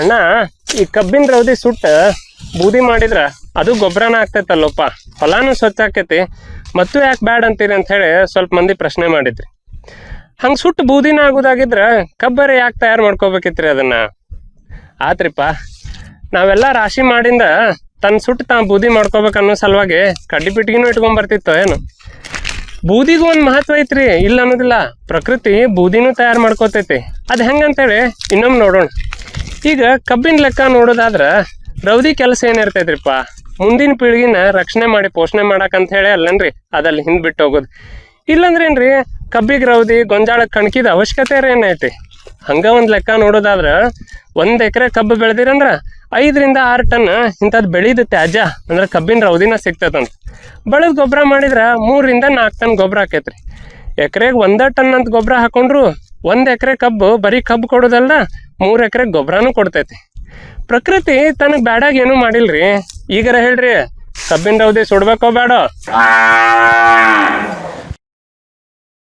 ಅಣ್ಣ ಈ ಕಬ್ಬಿನ ರೌದಿ ಸುಟ್ಟ ಬೂದಿ ಮಾಡಿದ್ರ ಅದು ಗೊಬ್ಬರನ ಆಗ್ತೈತಲ್ಲಪ್ಪ, ಹೊಲಾನು ಸ್ವಚ್ಛ ಆಕೈತಿ, ಮತ್ತು ಯಾಕೆ ಬ್ಯಾಡ್ ಅಂತೀರಿ ಅಂತ ಹೇಳಿ ಸ್ವಲ್ಪ ಮಂದಿ ಪ್ರಶ್ನೆ ಮಾಡಿದ್ರಿ. ಹಂಗೆ ಸುಟ್ಟು ಬೂದಿನ ಆಗೋದಾಗಿದ್ರ ಕಬ್ಬರೆ ಯಾಕೆ ತಯಾರು ಮಾಡ್ಕೋಬೇಕಿತ್ರಿ ಅದನ್ನ? ಆತ್ರಿಪ್ಪ, ನಾವೆಲ್ಲ ರಾಶಿ ಮಾಡಿಂದ ತನ್ನ ಸುಟ್ಟು ಬೂದಿ ಮಾಡ್ಕೋಬೇಕನ್ನೋ ಸಲುವಾಗಿ ಕಡ್ಡಿ ಪಿಟ್ಟಿಗೆನೂ ಇಟ್ಕೊಂಡ್ಬರ್ತಿತ್ತು ಏನು. ಬೂದಿಗೂ ಒಂದು ಮಹತ್ವ ಐತ್ರಿ, ಇಲ್ಲ ಅನ್ನೋದಿಲ್ಲ. ಪ್ರಕೃತಿ ಬೂದಿನೂ ತಯಾರು ಮಾಡ್ಕೋತೈತಿ. ಅದು ಹೆಂಗಂತೇಳಿ ಇನ್ನೊಮ್ಮೆ ನೋಡೋಣ. ಈಗ ಕಬ್ಬಿನ ಲೆಕ್ಕ ನೋಡೋದಾದ್ರೆ ರೌದಿ ಕೆಲಸ ಏನಿರ್ತೈತ್ರಿಪ್ಪ, ಮುಂದಿನ ಪೀಳಿಗೆನ ರಕ್ಷಣೆ ಮಾಡಿ ಪೋಷಣೆ ಮಾಡಕ್ಕಂತ ಹೇಳಿ ಅಲ್ಲನ್ರಿ ಅದಲ್ಲಿ ಹಿಂದೆ ಬಿಟ್ಟು ಹೋಗೋದು. ಇಲ್ಲಂದ್ರೆ ಏನ್ರಿ, ಕಬ್ಬಿಗೆ ರೌದಿ ಗೊಂಜಾಳಕ್ಕೆ ಕಣ್ಕಿದ ಅವಶ್ಯಕತೆ ಏನೈತಿ? ಹಂಗೆ ಒಂದು ಲೆಕ್ಕ ನೋಡೋದಾದ್ರೆ 1 ಎಕರೆ ಕಬ್ಬು ಬೆಳೆದಿರಂದ್ರೆ 5 ರಿಂದ 6 ಟನ್ ಇಂಥದ್ದು ಬೆಳೆದ ತ್ಯಾಜ್ಯ ಅಂದ್ರೆ ಕಬ್ಬಿನ ರೌದಿನ ಸಿಗ್ತದಂತ. ಬೆಳೆದ ಗೊಬ್ಬರ ಮಾಡಿದ್ರೆ 3 ರಿಂದ 4 ಟನ್ ಗೊಬ್ಬರ ಆಕೈತ್ರಿ. ಎಕರೆಗೆ 1 ಟನ್ ಅಂತ ಗೊಬ್ಬರ ಹಾಕೊಂಡ್ರು 1 ಎಕರೆ ಕಬ್ಬು ಬರೀ ಕಬ್ಬು ಕೊಡೋದಲ್ಲ 3 ಎಕರೆ ಗೊಬ್ಬರನೂ ಕೊಡ್ತೈತಿ. ಪ್ರಕೃತಿ ತನಗೆ ಬ್ಯಾಡಾಗ ಏನೂ ಮಾಡಿಲ್ರಿ. ಈಗಾರ ಹೇಳ್ರಿ, ಕಬ್ಬಿನ ರೌದಿ ಸುಡ್ಬೇಕೋ ಬೇಡ?